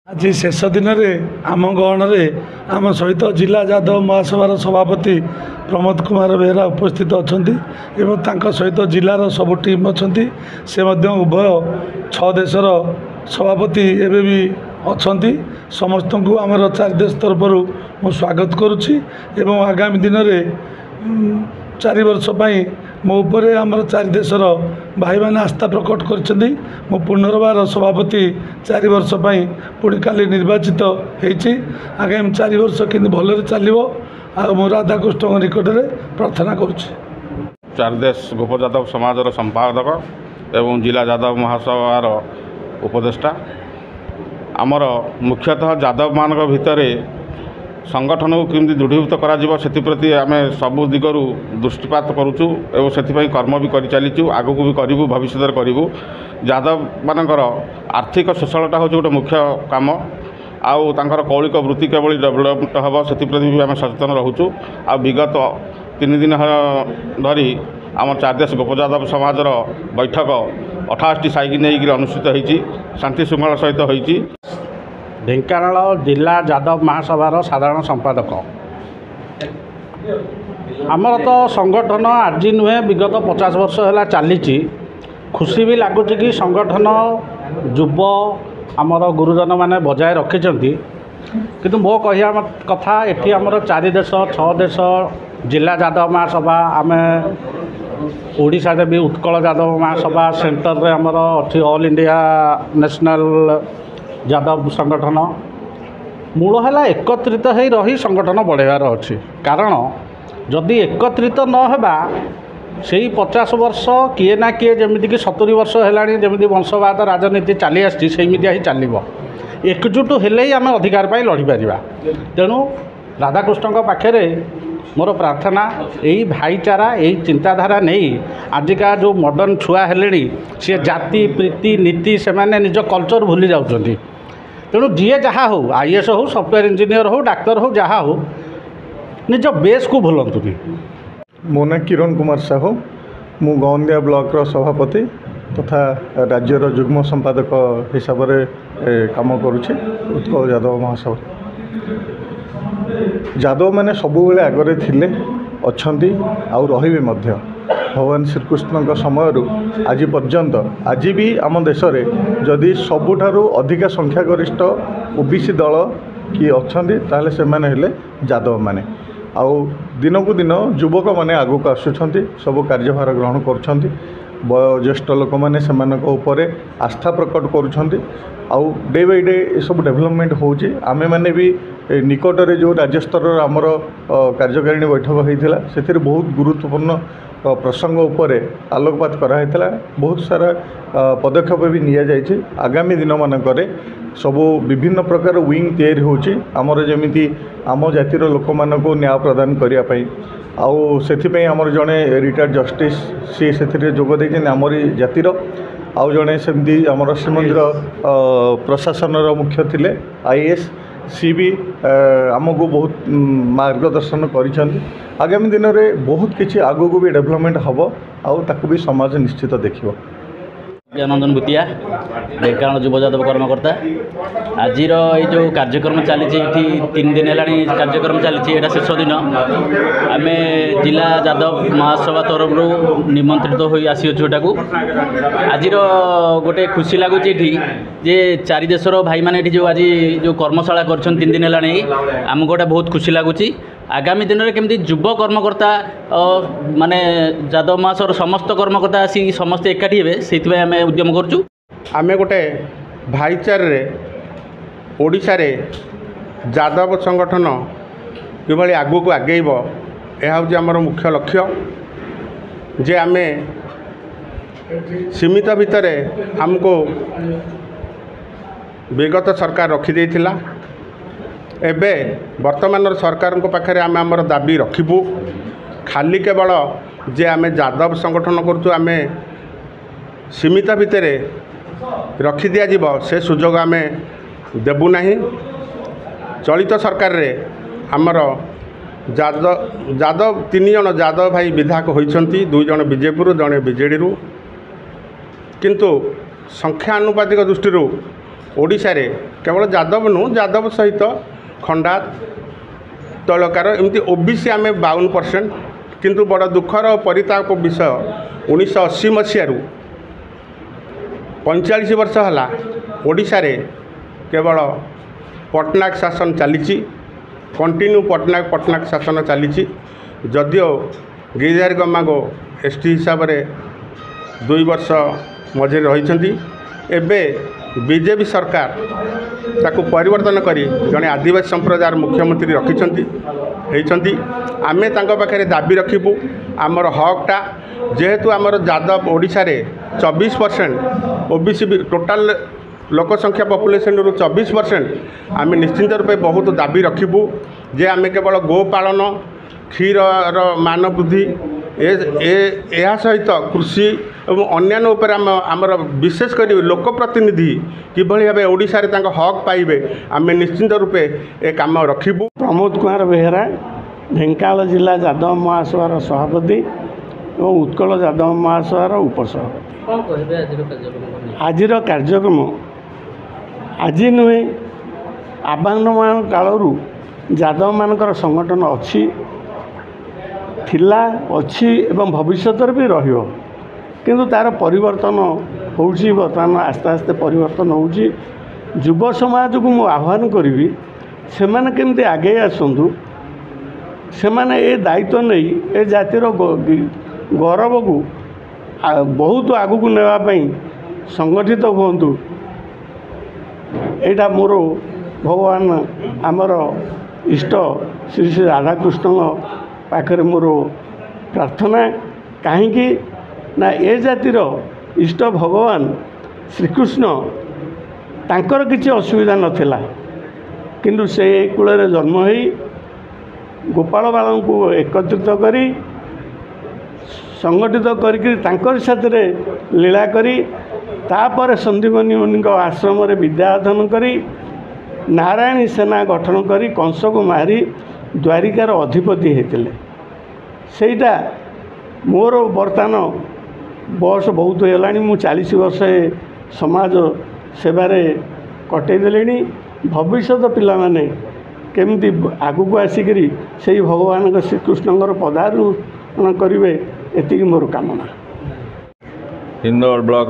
आज शेष दिन में आम गहन में आम सहित जिला यादव महासभार सभापति प्रमोद कुमार बेहरा उपस्थित अच्छा सहित जिलार सब टीम अच्छा से उभय 6 देशर सभापति एवं भी अच्छा समस्त को आमर 4 देश तरफ मु स्वागत करुच्ची एवं आगामी दिन में 4 वर्ष मो उपर आमर 4 देशर भाई मैंने आस्था प्रकट कर पुनर्बार सभापति 4 वर्ष पुणी काली निर्वाचित होती आगामी 4 वर्ष कि भलरे चलो आ राधाकृष्ण निकट में प्रार्थना करुच्ची। 4 देश गोप यादव समाजर संपादक एवं जिला यादव महासभार उपदेष्टा आमर मुख्यतः यादव मान भितर संगठन को केमती दृढ़ीभूत करप्रति आम सबु दिगरू दृष्टिपात करुचु एवं से कर्म भी कर चलीचु आगू भी करूँ भविष्य करूँ यादव मानकर आर्थिक सशलता हूँ गोटे मुख्य काम आउ तांकर कौलिक वृत्ति केवल डेभलपमेंट हम से भी आम सचेतन रोचु आ विगत 3 दिन धरी आम 4 देश गोप यादव समाजर बैठक 28टी साइक नहीं अनुष्ठित होती शांति श्रृंखला सहित होती। ढेंकानाल जिला यादव महासभार साधारण संपादक आमर तो संगठन आज नुहे विगत 50 वर्ष है चली खुशी भी लगुच कि संगठन युव आमर गुरुजन माने बजाय रखिंट किंतु मो कहिया कथा एठी आमर 4 देश 6 देश जिला यादव महासभा आम ओडिशा भी उत्कल यादव महासभा सेंटर रे आमर अच्छी ऑल इंडिया नेशनल यादव संगठन मूल है एकत्रित हो रही संगठन बढ़ेबार अच्छी कारण जदि एकत्रित न होगा से 50 वर्ष किए ना किए जमीक 70 वर्ष है जमी वंशवाद राजनीति चली आसमिया ही चलो एकजुट हेले ही आम अधिकार पाई लड़ी पार तेणु राधाकृष्ण पाखे मोर प्रार्थना यही भाईचारा यही चिंताधारा नहीं आजिका जो मॉडर्न छुआ हेले सी जाति प्रीति नीति से माने निज कल्चर भूली जाउछंती तेणु जी जहाँ हो आईएएस हो सॉफ्टवेयर इंजीनियर हो डाक्तर हो जहाँ हो निज बेस को भूलंतुनी। मो ना किरण कुमार साहू मु गौंदिया ब्लॉक सभापति तथा राज्यर युग्म संपादक हिसाब से काम करुच्छे उत्कल यादव महासभा। यादव मैंने सबु बेले आगरे थिले अच्छी आउ रहिबे मध्य भगवान श्रीकृष्ण समय आज पर्यंत आज भी आम देश में जदि सबुठारु अधिक संख्यागरिष्ठ ओबीसी दल कि अच्छा ताले से माने हेले यादव माने आउ दिन को दिन युवक माने आगु को आसुछंती सब कार्यभार ग्रहण करुछंती वयोज्येष्ठ लोक मैंने से आस्था प्रकट करुछंती आउ डे बाय डे ये सब डेवलपमेंट होची आमे माने भी निकटरे जो राज्य स्तर आमर कार्यकारिणी बैठक होता से बहुत गुरुत्वपूर्ण प्रसंग उपर आलोकपात कराइला बहुत सारा पदक्षेप भी निया जाइए आगामी दिन मानक सबू विभिन्न प्रकार विंग तैयारी होची आमर जमीती आम जातिर लोक मानक न्याय प्रदान करने आउ से आमर जड़े रिटायर्ड जस्टिस सी से जोग देते आमरी जातिर आउ जड़े सेमती आमर श्रीमंदिर प्रशासन मुख्य थिले आईएएस सी भी आमको बहुत मार्गदर्शन करिसेंती आगामी दिन में बहुत किसी आगू को भी डेवलपमेंट हम आउ ताकू भी समाज निश्चित देखिबो। नंदन भूतिया ढेंकानाल युव यादव कर्मकर्ता आज जो कार्यक्रम चली 3 दिन है कार्यक्रम चली यहाँ शेष दिन आम जिला यादव महासभा तरफ निमंत्रित हो आसीटा को आज गोटे खुशी लगुच जे 4 देशर भाई मैंने जो आज जो कर्मशाला कर 3 दिन है आमको गोटे बहुत खुशी लगुच आगामी दिन में केमती युव कर्मकर्ता माने यादव महासभा समस्त कर्मकर्ता आसी समस्ते एकाठी हे से आम उद्यम करुँ आमे गोटे भाईचारे ओडिशा रे यादव संगठन किभली आगू को आगेब यह हूँ आमर मुख्य लक्ष्य जे आमे सीमित भितर आमको विगत सरकार रखी एबे वर्तमान सरकार पाखे आम आमर दाबी रखिबू खाली केवल जे आम यादव संगठन करूँ आम सीमित भितर रखी दि जाव से सुजोग आम देबू नहीं। चलित सरकार रे आमर यादव 3 जन यादव भाई विधायक होती 2 जन बीजेपी जड़े बीजेडी किंतु संख्या अनुपातिक दृष्टि ओडिशा रे केवल यादव नु यादव सहित खंडा तलकार एमती ओबीसी आम 52%। किंतु बड़ दुखर परिताप विषय 1980 मसीह 45 वर्ष है ओडिशा रे केवल पटनायक शासन चली कंटिन्यू पटनायक शासन चली जदियो गिरिधारी गमागो एसटी हिसाब से 2 वर्ष मझे रही एबे बीजेपी सरकार ताकू परिवर्तन करी जड़े आदिवासी संप्रदायर मुख्यमंत्री रखिंट आमे तांको पाखे दाबी रखिबू आमर हकटा जेहेतु आमर यादव ओडिशा रे 24% ओबीसी टोटाल लोक संख्या पॉपुलेशन रु 24% आम निश्चिंत रूपे बहुत दाबी रखिबू जे आम केवल गोपालन क्षीर मान वृद्धि या सहित कृषि और अन्यान्य उपर आमर विशेषकर लोकप्रतिनिधि किभली भाव ओडिशा रे तांको हक पाइबे आम निश्चिंत रूपे ए काम रखिबू। प्रमोद कुमार बेहेरा ढेंकानाल जिला यादव महासभार सभापति और उत्कल यादव महासभार उपसभापति। आज कार्यक्रम आज नुहे आबाहमान कालू यादव मानकर संगठन अच्छी थिला अच्छी एवं भविष्य भी रहियो किंतु तार परिवर्तन होउची बर्तमान आस्ते आस्ते परिवर्तन होउची। युव समाज को मु आह्वान करी से माने केमती आगे आसतु से माने ए दायित्व नहीं ए जातिर गौरव को बहुत आगू नेवाई संगठित हुंतु। एटा मोर भगवान आमर इष्ट श्री श्री राधाकृष्ण पाखरे मोर प्रार्थना कहीं ना ए जातिर इष्ट भगवान श्रीकृष्ण तांकर किसी असुविधा नथिला किंतु से कूल जन्म हो गोपाल बालों को एकत्रित करी संगठित कर साथे लीला करी तापर संदीपनी मुनि आश्रम विद्या अध्ययन करी नारायणी सेना गठन करी कंस को मारी द्वारिकार अधिपति होते सेटा मोर बर्तमान बयस बहुत है 40 वर्ष समाज सेवारे कटेदेले भविष्य पिला माने केमती आगू को आसिक से भगवान श्रीकृष्ण पदारोहण करेंगे एति मोर कामना। हिंदोल ब्लॉक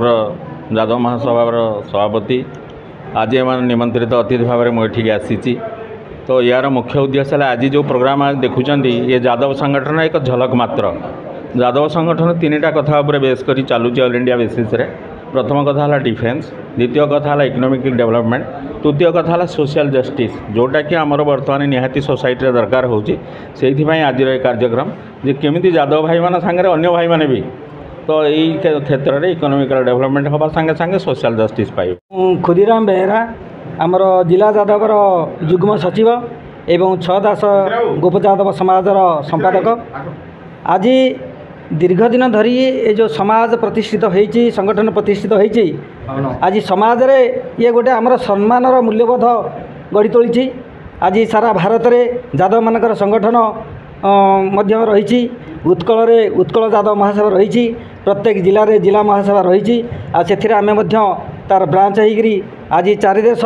यादव महासभार सभापति आज एम निमंत्रित अतिथि भाव में मुझे आसी तो यार मुख्य उद्देश्य है आज जो प्रोग्राम देखुं ये यादव संगठन एक झलक मात्र। यादव संगठन 3टा कथा बेस कर चलुची ऑल इंडिया बेसिस रे। प्रथम कथा है डिफेन्स, द्वितीय कथा है इकोनॉमिक डेवलपमेंट, तृतीय कथा है सोशल जस्टिस जोटा कि आमर बर्तमान निहाती सोसाइटी दरकार होची। आज कार्यक्रम जे केमिति यादव भाई मान सांगे अन्य भाई माने भी तो यही क्षेत्र में इकोनॉमिकल डेवलपमेंट हवा सांगे सांगे सोशल जस्टिस पाइब। खुदीराम बेहेरा आमर जिला यादवर युग्म सचिव एवं 6 दास गोप यादव समाजर संपादक। आज दीर्घ दिन धरी ये जो समाज प्रतिष्ठित होती संगठन प्रतिष्ठित होती आज समाज रे ये गोटे आमर सम्मानर मूल्यबोध गढ़ी तोली। आज सारा भारत में यादव मानकर संगठन मध्यम रही उत्कल यादव महासभा रही प्रत्येक जिले में जिला महासभा रही से तार ब्रांच होगी आज 4 देश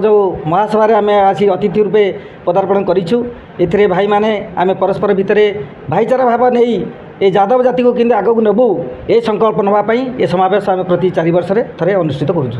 जो महासभा आम आसी अतिथि रूपे पदार्पण करूँ। ए भाई मैंने आम परस्पर भितर भाईचारा भाव नहीं ये यादव जाति को किंतु आगक नेबू ये संकल्प नापी ये समावेश आम प्रति 4 वर्ष थे अनुष्ठित करूँ।